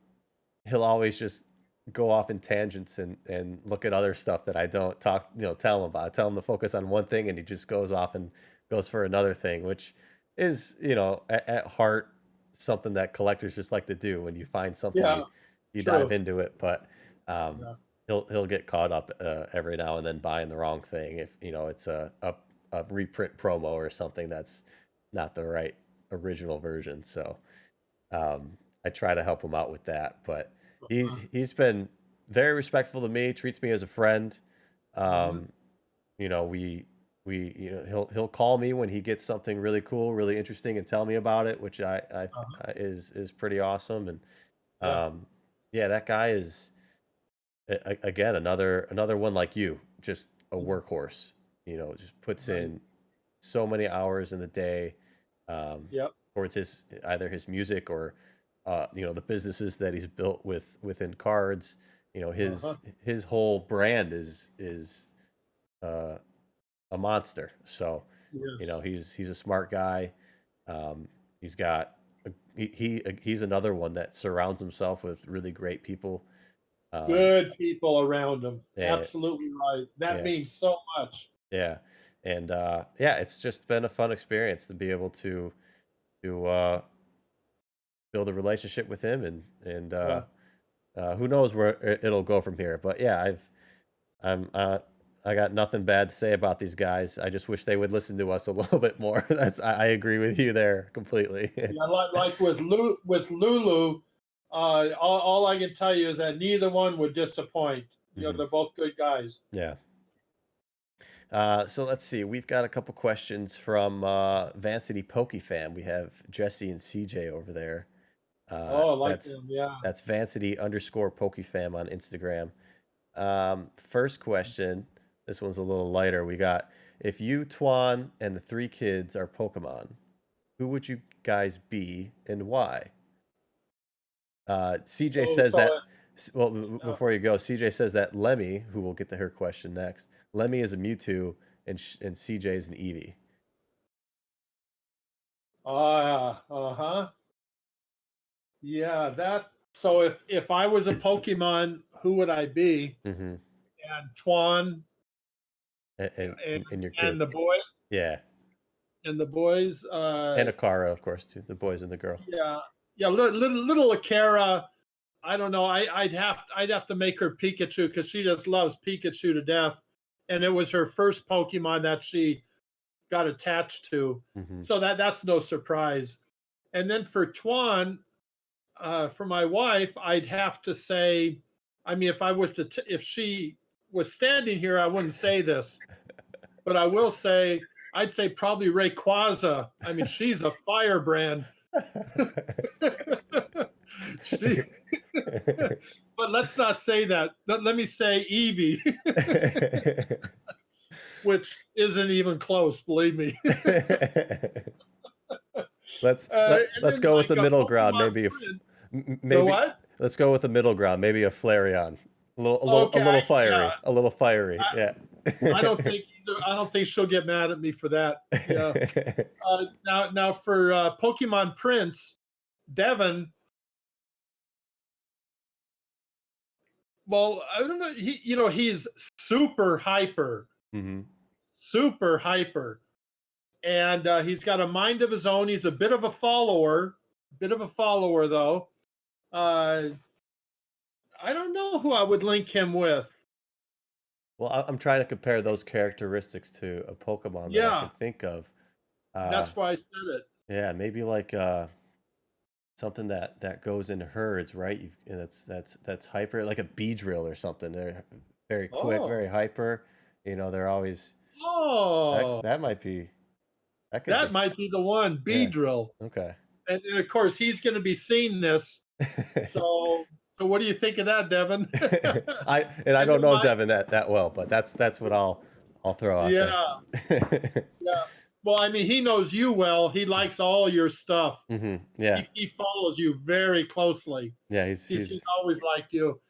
he'll always just go off in tangents and look at other stuff that I don't tell him about. I tell him to focus on one thing, and he just goes off and goes for another thing, which is, at heart something that collectors just like to do. When you find something, Yeah, you dive true. into it. But um, Yeah. he'll get caught up every now and then buying the wrong thing if it's a reprint promo or something that's not the right original version. So I try to help him out with that. But Uh, he's been very respectful to me, treats me as a friend. mhm. Um, he'll call me when he gets something really cool, really interesting, and tell me about it, which Uh-huh. is pretty awesome. And Yeah. um, yeah, that guy is again another one like you, just a Mhm. workhorse. Just puts Right. in so many hours in the day um, Yep. towards his either his music or the businesses that he's built within cards. Uh-huh. His whole brand is uh, a monster. So, Yes. he's a smart guy. He's got he's another one that surrounds himself with really great people. Um, Good people around him. and Absolutely right. That yeah, means so much. yeah, and yeah, it's just been a fun experience to be able to build a relationship with him, and Yeah. who knows where it'll go from here. But yeah, I'm I got nothing bad to say about these guys. I just wish they would listen to us a little bit more. I agree with you there completely. Yeah, like with Lulu, all I can tell you is that neither one would disappoint. Mhm. They're both good guys. Yeah. So let's see. We've got a couple questions from Vancity PokeFam. We have Jesse and CJ over there. Oh, I like That's them. Yeah. Vancity underscore PokeFam on Instagram. First question. This one's a little lighter. We got, if you, Twan, and the three kids are Pokemon, who would you guys be and why? CJ So says so that. Well, uh, before you go, CJ says that Lemmy, who we'll get to her question next, Lemmy is a Mewtwo and CJ is an Eevee. uh-huh. Yeah, that so if I was a Pokemon, who would I be? Mm-hmm. And Twan and And your and kid, the boys yeah, and the boys and Akara, of course, too. The boys and the girl. yeah. Yeah, little Akara. I don't know. I'd have to make her Pikachu because she just loves Pikachu to death, and it was her first Pokemon that she got attached to, Mm-hmm. so that's no surprise. And then for Twan, for my wife, I'd have to say, I mean, if I was to, if she was standing here, I wouldn't say this, but I will say, I'd say probably Rayquaza. I mean, she's a firebrand. she, but let's not say that. Let me say Eevee, which isn't even close, believe me. And Let's then go with like the a middle ground. Pokemon Maybe Print. The maybe what? let's go with the middle ground. Maybe a Flareon, a Okay, little yeah. fiery, a little fiery. Yeah. I don't think I don't think she'll get mad at me for that. Yeah. Now for Pokemon Prince, Devin. Well, I don't know. He's hmm super hyper, and he's got a mind of his own. He's a bit of a follower though. Uh, I don't know who I would link him with. Well, I'm trying to compare those characteristics to a Pokemon that I can Yeah, think of. Uh, that's why I said it. yeah, maybe like something that goes in herds, right? And that's hyper, like a Beedrill or something. They're very quick, very Oh, hyper. They're always oh, that might be that could that be. might be the one. Yeah. Beedrill. Okay. And of course he's going to be seeing this. So what do you think of that, Devin? I And don't then know my Devin that well, but that's what I'll throw out there. yeah, yeah. Well, I mean, he knows you well. He likes all your stuff. Yeah. He follows you very closely. Yeah, He's always liked you,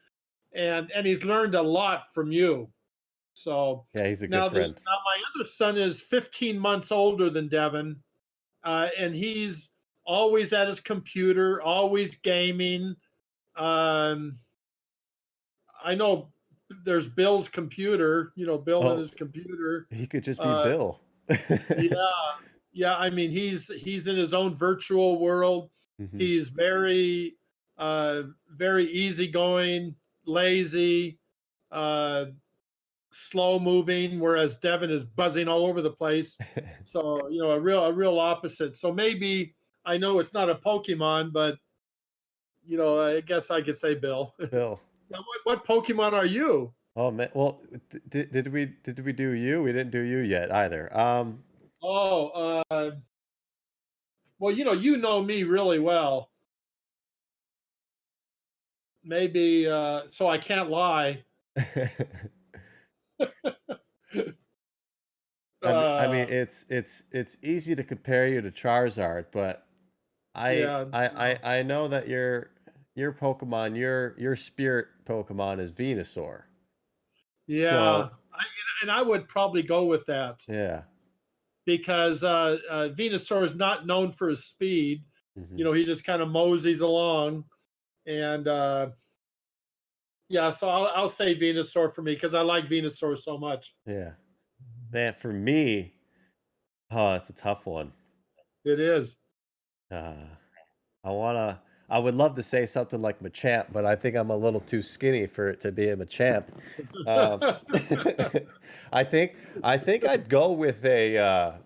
and he's learned a lot from you. So yeah, he's a good friend. now my other son is 15 months older than Devin, and he's always at his computer, always gaming. Um, I know there's Bill's computer, Bill and Oh, his computer. he could just be Uh, Bill. yeah, yeah, I mean, he's in his own virtual world. Hmm. He's very easygoing, lazy, uh, slow moving, whereas Devin is buzzing all over the place. So, a real opposite. So maybe I know it's not a Pokemon, but I guess I could say Bill. Bill. Now, what Pokemon are you? Oh man. Well, did we do you? We didn't do you yet either. Oh, well, you know me really well. Maybe so I can't lie. I mean, Uh, it's easy to compare you to Charizard, but I yeah, I no, I, I know that your Pokemon, your spirit Pokemon is Venusaur. yeah, So and I would probably go with that yeah. because Venusaur is not known for his speed. Hmm. He just kind of moseys along, and yeah, so I'll say Venusaur for me because I like Venusaur so much. Yeah. Man, for me, oh, that's a tough one. It is. Uh, I wanna. I would love to say something like Machamp, but I think I'm a little too skinny for it to be a Machamp. Um, I think I'd go with a.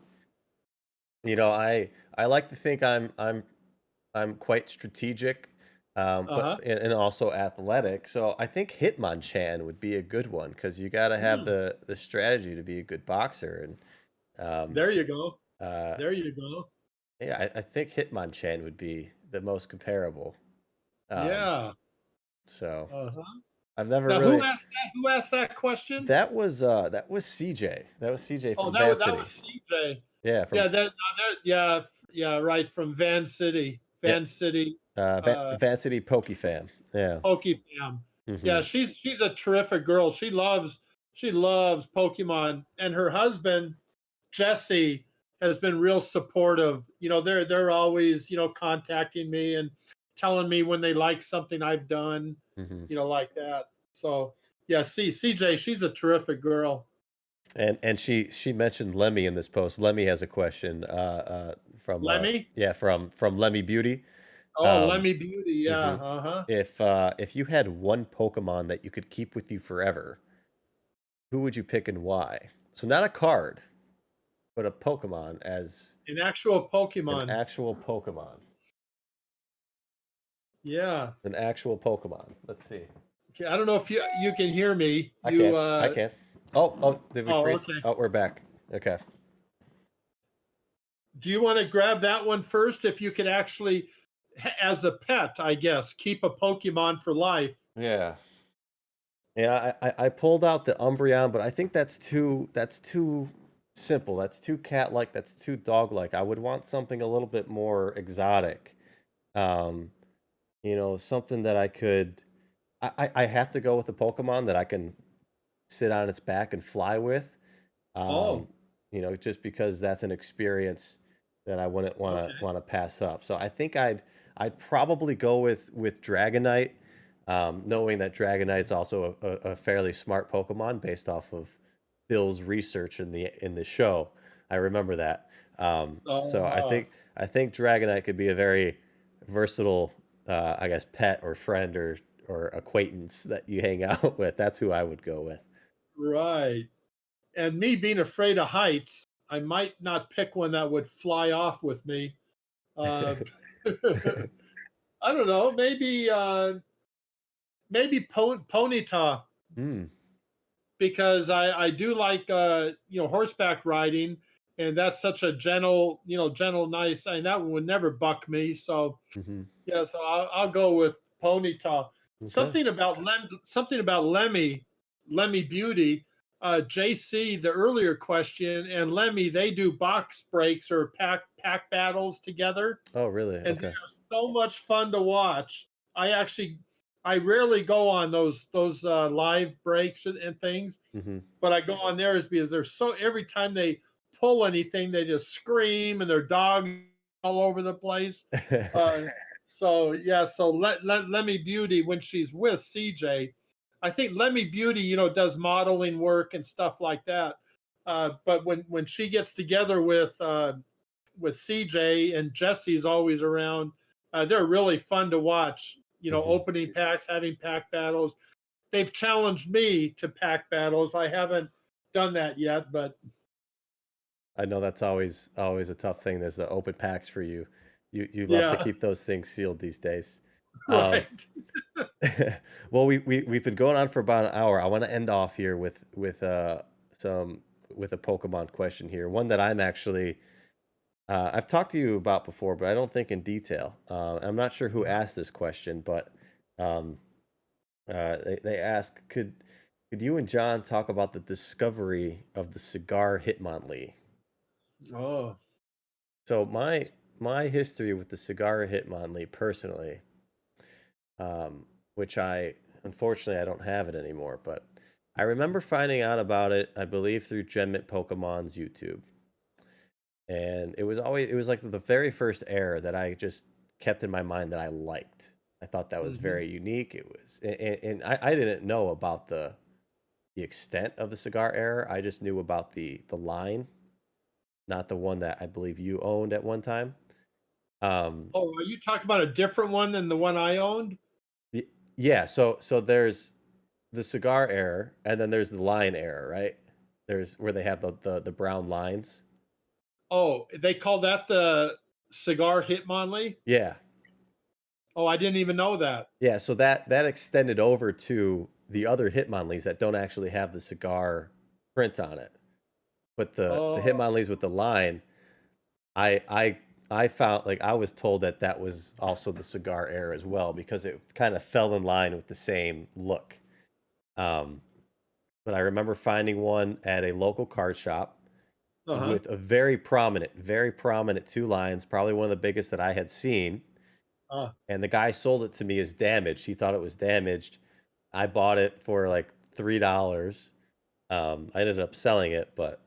I like to think I'm quite strategic, but Uh-huh. and also athletic. So I think Hitmonchan would be a good one because you got to have Hmm. the strategy to be a good boxer. And There you go. uh, There you go. yeah, I think Hitmonchan would be the most comparable. Um, Yeah. so Uh-huh. I've never Now, really. who asked that question? That was CJ. That was CJ Oh, from that Van was City. CJ. Yeah, Yeah, from yeah, yeah, right, from Van City. yeah, Van City, Van, uh, Van City Pokefam. Yeah. Pokefam. Hmm. Yeah, she's a terrific girl. She loves Pokemon, and her husband Jesse has been real supportive. They're always contacting me and telling me when they like something I've done, Hmm. like that. So yeah, CJ, she's a terrific girl. And she mentioned Lemmy in this post. Lemmy has a question from Lemmy. yeah, from Lemmy Beauty. Oh, Um, Lemmy Beauty. Yeah. mhm. Uh-huh. If you had one Pokemon that you could keep with you forever, who would you pick and why? So not a card, but a Pokemon as An actual an Pokemon. actual Pokemon. Yeah. An actual Pokemon. Let's see. Okay, I don't know if you can hear me. I You can. I can. Oh, did we Oh, freeze? okay. Oh, we're back. Okay. Do you want to grab that one first? If you could actually, as a pet, I guess, keep a Pokemon for life. Yeah. Yeah, I pulled out the Umbreon, but I think that's too simple. That's too cat-like. That's too dog-like. I would want something a little bit more exotic. Um, something that I could. I have to go with a Pokemon that I can sit on its back and fly with. Um, Oh, just because that's an experience that I wouldn't okay. want to pass up. So I think I'd probably go with Dragonite, knowing that Dragonite's also a fairly smart Pokemon based off of Bill's research in the show. I remember that. So I Uh, think I think Dragonite could be a very versatile, I guess, pet or friend or acquaintance that you hang out with. That's who I would go with. right. And me being afraid of heights, I might not pick one that would fly off with me. Uh, I don't know. Maybe Ponyta, Hmm. because I do like horseback riding, and that's such a gentle, nice. And that one would never buck me. So Hmm. yeah, so I'll go with Ponyta. Okay. Something about Lemmy Beauty. JC, the earlier question, and Lemmy, they do box breaks or pack battles together, Oh, really? and they Okay. are so much fun to watch. I rarely go on those live breaks and things, Hmm. but I go on theirs because they're so every time they pull anything, they just scream and their dog all over the place. Uh, so yeah, so Lemmy Beauty when she's with CJ, I think Lemmy Beauty, does modeling work and stuff like that. But when she gets together with with CJ, and Jesse's always around. They're really fun to watch. Hmm. Opening packs, having pack battles. They've challenged me to pack battles. I haven't done that yet, but I know that's always a tough thing. There's the open packs for you. You love to yeah, keep those things sealed these days. Um, right. well, we've been going on for about an hour. I want to end off here some with a Pokemon question here. One that I'm actually I've talked to you about before, but I don't think in detail. I'm not sure who asked this question, but um, they ask, could you and John talk about the discovery of the cigar Hitmonlee? Oh, So my history with the cigar Hitmonlee personally, which I unfortunately I don't have it anymore, but I remember finding out about it, I believe through Genmit Pokemon's YouTube. And it was like the very first error that I just kept in my mind that I liked. I thought that was hmm. very unique. It was, and I didn't know about the extent of the cigar error. I just knew about the line, not the one that I believe you owned at one time. Um, Oh, are you talking about a different one than the one I owned? y- yeah. So there's the cigar error, and then there's the line error, right? There's where they have the brown lines. Oh, they call that the cigar Hitmonlee? Yeah, Oh, I didn't even know that. yeah, so that extended over to the other Hitmonlees that don't actually have the cigar print on it. But the Oh, Hitmonlees with the line, I I I found like I was told that that was also the cigar era as well because it kind of fell in line with the same look. Um, but I remember finding one at a local card shop uh-huh. with a very prominent two lines, probably one of the biggest that I had seen. Uh, And the guy sold it to me as damaged. He thought it was damaged. I bought it for like $3. I ended up selling it, but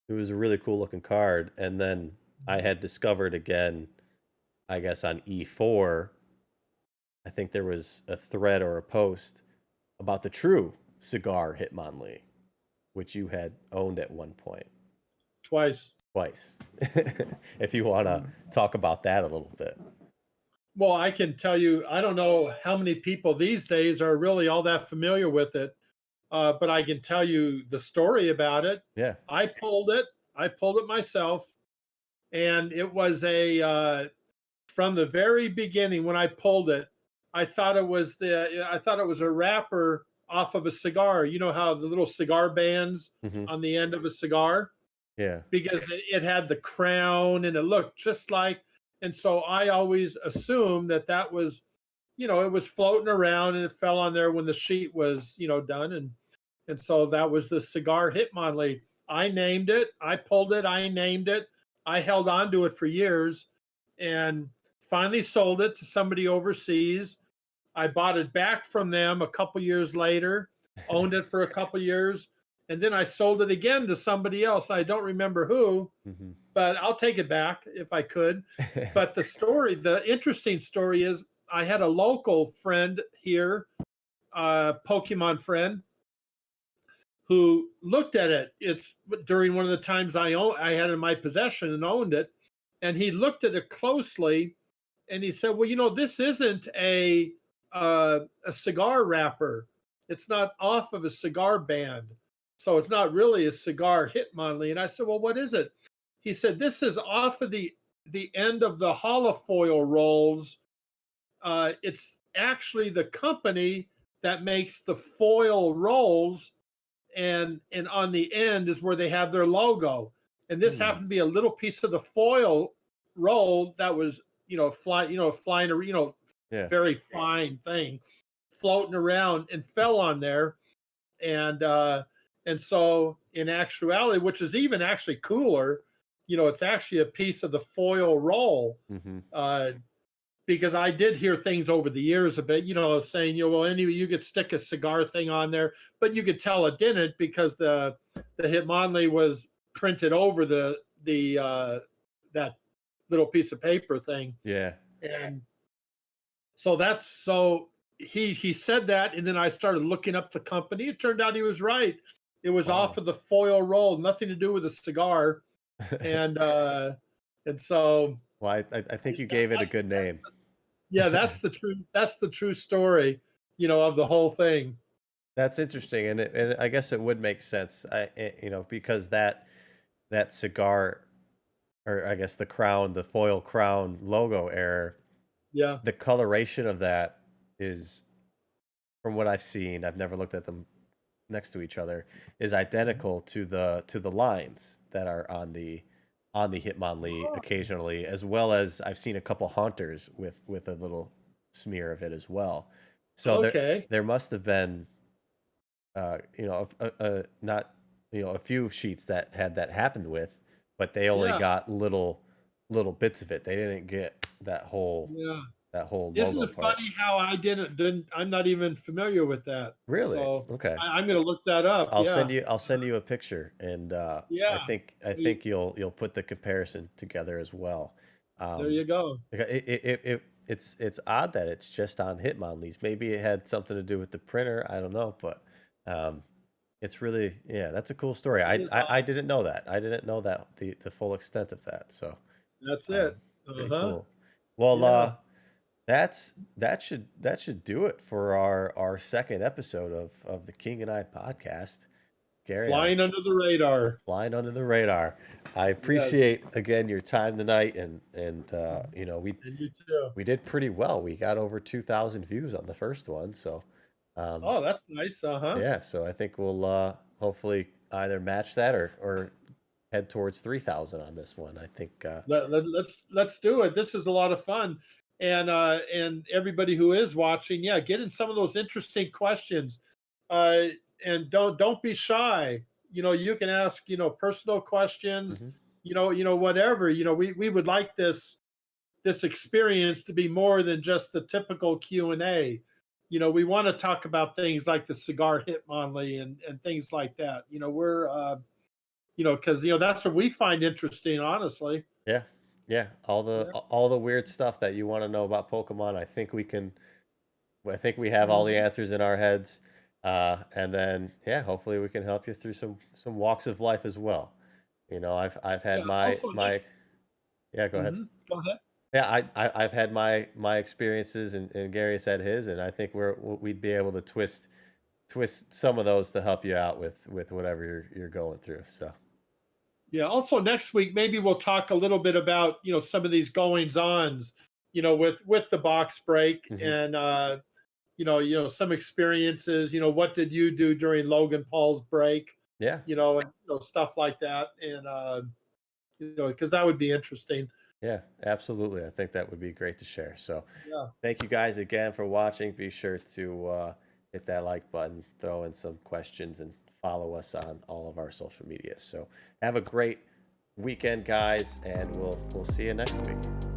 it was a really cool looking card. And then I had discovered again, I guess on E4, I think there was a thread or a post about the true cigar Hitmonlee, which you had owned at one point, twice. twice. If you want to talk about that a little bit. Well, I can tell you, I don't know how many people these days are really all that familiar with it, but I can tell you the story about it. Yeah. I pulled it. I pulled it myself, and it was a from the very beginning when I pulled it. I thought it was a wrapper off of a cigar. You know how the little cigar bands Hmm. on the end of a cigar, Yeah. because it had the crown and it looked just like. And so I always assumed that that was, it was floating around and it fell on there when the sheet was, done. And so that was the cigar Hitmonlee. I named it. I pulled it. I named it. I held on to it for years and finally sold it to somebody overseas. I bought it back from them a couple years later, owned it for a couple years, and then I sold it again to somebody else. I don't remember who, Hmm. but I'll take it back if I could. But the interesting story is I had a local friend here, Pokemon friend, who looked at it. It's during one of the times I had it in my possession and owned it, and he looked at it closely, and he said, "Well, this isn't a cigar wrapper. It's not off of a cigar band, so it's not really a cigar Hitmonlee." And I said, "Well, what is it?" He said, "This is off of the end of the holofoil rolls. It's actually the company that makes the foil rolls, and on the end is where they have their logo. And this Hmm. happened to be a little piece of the foil roll that was, flying, Yeah. very fine thing, floating around and fell on there. And so in actuality, which is even actually cooler, it's actually a piece of the foil roll. Hmm. Uh, because I did hear things over the years a bit, saying, well, anyway, you could stick a cigar thing on there, but you could tell it didn't because the Hitmonlee was printed over the that little piece of paper thing. Yeah. And so he said that, and then I started looking up the company. It turned out he was right. It was off Wow. of the foil roll, nothing to do with the cigar. And And so Well, I think you that, gave it a good that's name. yeah, that's the true story, of the whole thing. That's interesting, and I guess it would make sense. Because that cigar, or I guess the crown, the foil crown logo error, Yeah. the coloration of that is, from what I've seen, I've never looked at them next to each other, is Mhm. identical to the lines that are on the Hitmonlee Oh, occasionally, as well as I've seen a couple hunters with a little smear of it as well. So okay. there must have been not a few sheets that had that happened with, but they only Yeah. got little bits of it. They didn't get Yeah. that whole Isn't logo it part. funny how I didn't I'm not even familiar with that. Really? So Okay. I'm gonna look that up. Yeah. I'll send you a picture, and Yeah. I Y- think you'll put the comparison together as well. There Um, you go. it's odd that it's just on Hitmonlees. Maybe it had something to do with the printer. I don't know, but um, it's really, yeah, that's a cool story. It is I odd. didn't know that. I didn't know that the full extent of that. So That's um, it. pretty Uh-huh. cool. Well, Yeah. that should do it for our second episode of the King and I podcast. Gary, I Flying under the radar. flying under the radar. I Yes. appreciate again your time tonight, and Mhm. And you too. we did pretty well. We got over 2,000 views on the first one, so um, Oh, that's nice. Uh-huh. yeah. So I think we'll hopefully either match that or head towards 3,000 on this one. I think Let's do it. This is a lot of fun. And everybody who is watching, yeah, get in some of those interesting questions. Uh and don't be shy. You can ask, personal questions, mhm. whatever. We would like this experience to be more than just the typical Q&A. We want to talk about things like the cigar Hitmonlee and things like that. We're because that's what we find interesting, honestly. Yeah, yeah. Yeah. All the weird stuff that you want to know about Pokemon. I think we have all the Mhm. answers in our heads. And then, yeah, hopefully we can help you through some walks of life as well. I've Yeah. had Also, my next. yeah, go ahead. Go ahead. Yeah, I've had my experiences, and Gary's had his, and I think we'd be able to twist some of those to help you out with whatever you're going through. So Yeah. Also, next week maybe we'll talk a little bit about some of these goings ons, with the box break mhm. and some experiences. What did you do during Logan Paul's break? Yeah, And stuff like that, and because that would be interesting. yeah, absolutely. I think that would be great to share. So Yeah. thank you guys again for watching. Be sure to hit that like button, throw in some questions, and follow us on all of our social media. So have a great weekend, guys, and we'll see you next week.